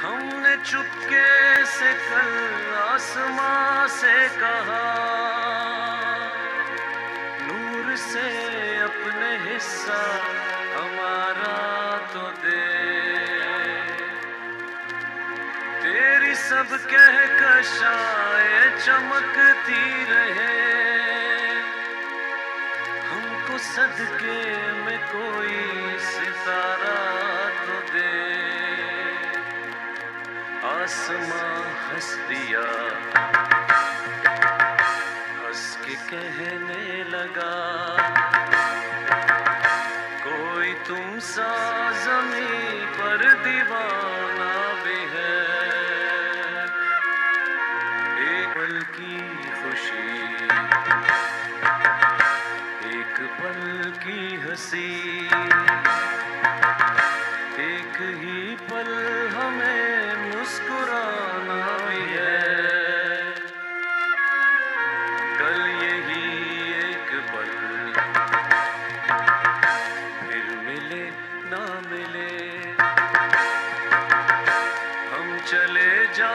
हमने चुपके से कल आसमां से कहा, नूर से अपने हिस्सा हमारा तो दे। तेरी सब कहकशाएं चमकती रहे, हमको सदके में कोई सितारा तो दे। आसमां हंस दिया, हंस के कहने लगा, कोई तुम सा ज़मीं पर दीवाना भी है। एक पल की खुशी, एक पल की हंसी, एक ही पल हमें मुस्कुराना भी है। कल यही एक पल फिर मिले ना मिले, हम चले जा